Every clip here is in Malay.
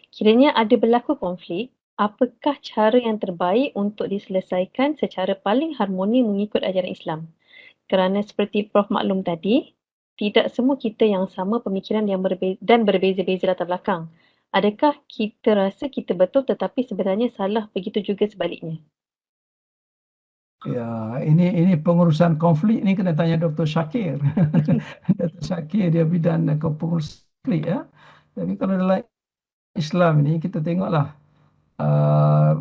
Kiranya ada berlaku konflik, apakah cara yang terbaik untuk diselesaikan secara paling harmoni mengikut ajaran Islam? Kerana seperti Prof maklum tadi, tidak semua kita yang sama pemikiran yang dan berbeza-beza latar belakang. Adakah kita rasa kita betul tetapi sebenarnya salah, begitu juga sebaliknya? Ya, ini pengurusan konflik ni kena tanya Dr. Syakir. Dr. Syakir dia bidang pengurusan konflik ya. Tapi kalau dalam Islam ini kita tengoklah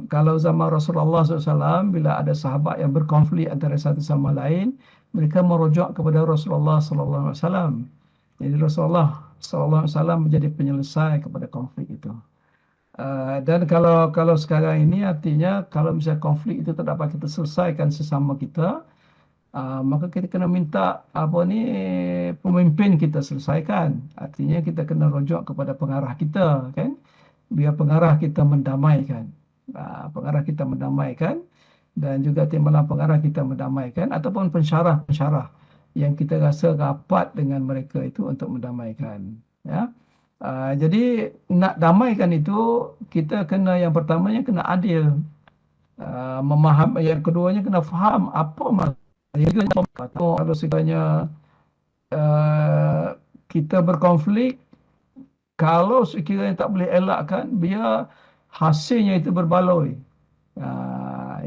kalau zaman Rasulullah SAW bila ada sahabat yang berkonflik antara satu sama lain, mereka merujuk kepada Rasulullah SAW. Jadi Rasulullah SAW menjadi penyelesai kepada konflik itu. Dan kalau sekarang ini artinya kalau misalnya konflik itu tak dapat kita selesaikan sesama kita, maka kita kena minta apa ni pemimpin kita selesaikan. Artinya kita kena rujuk kepada pengarah kita, kan? Biar pengarah kita mendamaikan. Pengarah kita mendamaikan dan juga timbalan pengarah kita mendamaikan ataupun pensyarah-pensyarah yang kita rasa rapat dengan mereka itu untuk mendamaikan. Ya. Jadi nak damaikan itu kita kena yang pertamanya kena adil. Memaham yang keduanya kena faham apa maksud. Kalau sekiranya kita berkonflik, kalau sekiranya tak boleh elakkan, biar hasilnya itu berbaloi.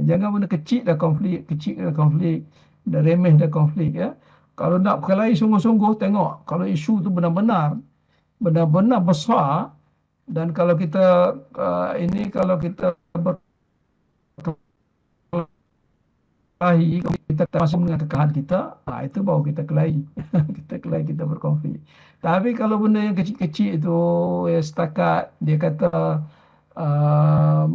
Jangan benda kecil dah konflik, dah remeh dah konflik ya. Kalau nak berkelahi sungguh-sungguh, tengok kalau isu tu benar-benar besar, dan kalau kita kalau kita berkelahi, kita masih dengan kekalahan kita, itu baru kita kelahi. kita berkonflik. Tapi kalau benda yang kecil-kecil itu ya setakat dia kata uh,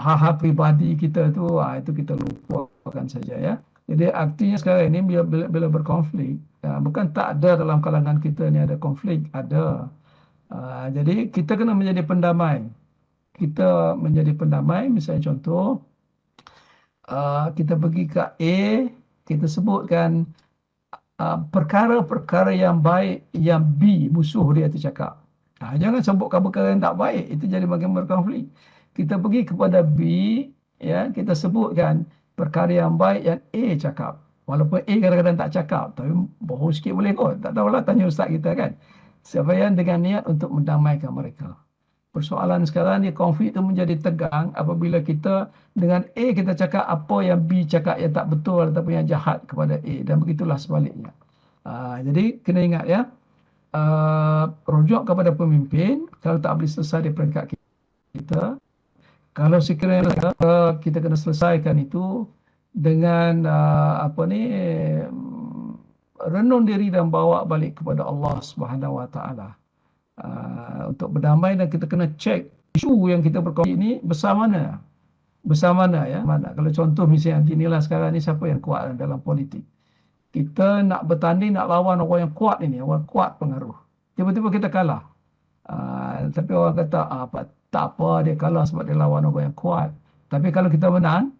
hal-hal pribadi kita tu, itu kita lupakan saja ya. Jadi artinya sekarang ini bila berkonflik, bukan tak ada dalam kalangan kita ni ada konflik, ada. Jadi kita kena menjadi pendamai. Kita menjadi pendamai, misalnya contoh, kita pergi ke A, kita sebutkan perkara-perkara yang baik yang B, musuh dia tu cakap. Jangan sebutkan perkara yang tak baik, itu jadi bagian berkonflik. Kita pergi kepada B, ya, kita sebutkan perkara yang baik yang A cakap. Walaupun A kadang-kadang tak cakap, tapi bohong sikit boleh kot. Tak tahulah, tanya ustaz kita kan. Supaya dengan niat untuk mendamaikan mereka. Persoalan sekarang ni konflik itu menjadi tegang apabila kita dengan A kita cakap apa yang B cakap yang tak betul ataupun yang jahat kepada A, dan begitulah sebaliknya. Jadi kena ingat ya, rujuk kepada pemimpin kalau tak boleh selesai di peringkat kita. Kalau sekiranya kita kena selesaikan itu dengan renung diri dan bawa balik kepada Allah Subhanahu Wa Taala. Untuk berdamai, dan kita kena cek isu yang kita berkongsi ini besar mana ya. Kalau contoh misalnya inilah sekarang ni siapa yang kuat dalam politik, kita nak bertanding, nak lawan orang yang kuat ini, orang kuat pengaruh, tiba-tiba kita kalah. Tapi orang kata tak apa, dia kalah sebab dia lawan orang yang kuat. Tapi kalau kita menang,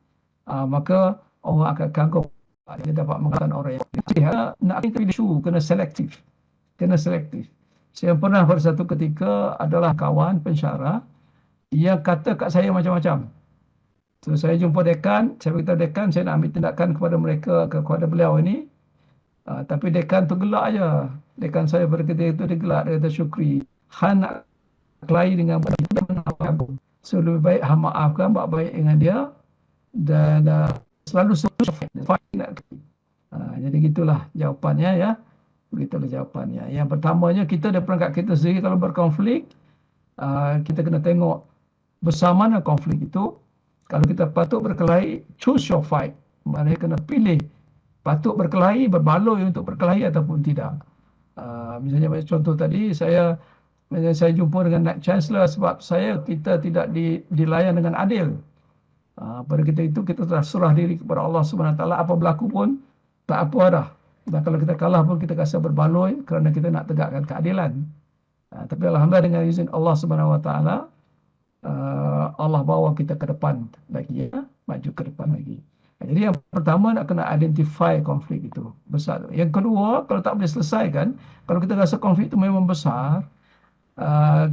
maka orang akan kagum dia dapat mengalahkan orang yang nak kita isu kena selektif. Saya pernah pada satu ketika adalah kawan pensyarah yang kata kat saya macam-macam. So saya jumpa dekan, saya beritahu dekan saya nak ambil tindakan kepada mereka, kepada beliau ini. Tapi dekan tu gelak aja. Dekan saya pada ketika itu dia gelak, dia kata, Syukri, Han nak kelahi dengan aku. So lebih baik Han maafkan, buat baik dengan dia, dan selalu jadi gitulah jawapannya ya. Begitulah jawapannya. Yang pertamanya, kita dari perangkat kita sendiri kalau berkonflik, kita kena tengok besar mana konflik itu. Kalau kita patut berkelahi, choose your fight. Maknanya kena pilih patut berkelahi, berbaloi untuk berkelahi ataupun tidak. Misalnya contoh tadi, saya jumpa dengan Naib Chancellor sebab kita tidak dilayan dengan adil. Pada kita itu kita telah serah diri kepada Allah Subhanahu Wa Taala, apa berlaku pun tak apa dah. Dan kalau kita kalah pun kita rasa berbaloi kerana kita nak tegakkan keadilan. Tapi alhamdulillah dengan izin Allah Subhanahu Wa Taala, Allah bawa kita ke depan lagi ya, maju ke depan lagi. Jadi yang pertama nak kena identify konflik itu besar. Yang kedua, kalau tak boleh selesaikan, kalau kita rasa konflik itu memang besar,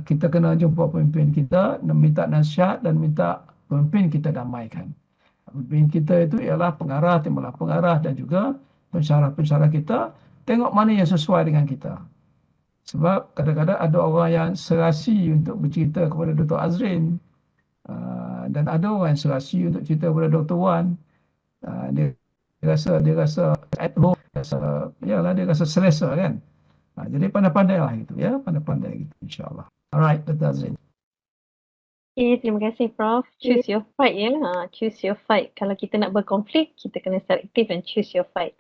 kita kena jumpa pemimpin kita dan minta nasihat dan minta pemimpin kita damaikan. Pemimpin kita itu ialah pengarah, timbalan pengarah dan juga pensyarah-pensyarah kita. Tengok mana yang sesuai dengan kita. Sebab kadang-kadang ada orang yang serasi untuk bercerita kepada Dr. Azrin. Dan ada orang yang serasi untuk cerita kepada Dr. Wan. Dia rasa at home, dia rasa selesa kan. Jadi pandai-pandailah itu ya, pandai-pandai gitu insya-Allah. Alright, Dr. Azrin. Okay, terima kasih Prof. Choose your fight ya. Choose your fight. Kalau kita nak berkonflik, kita kena selektif and choose your fight.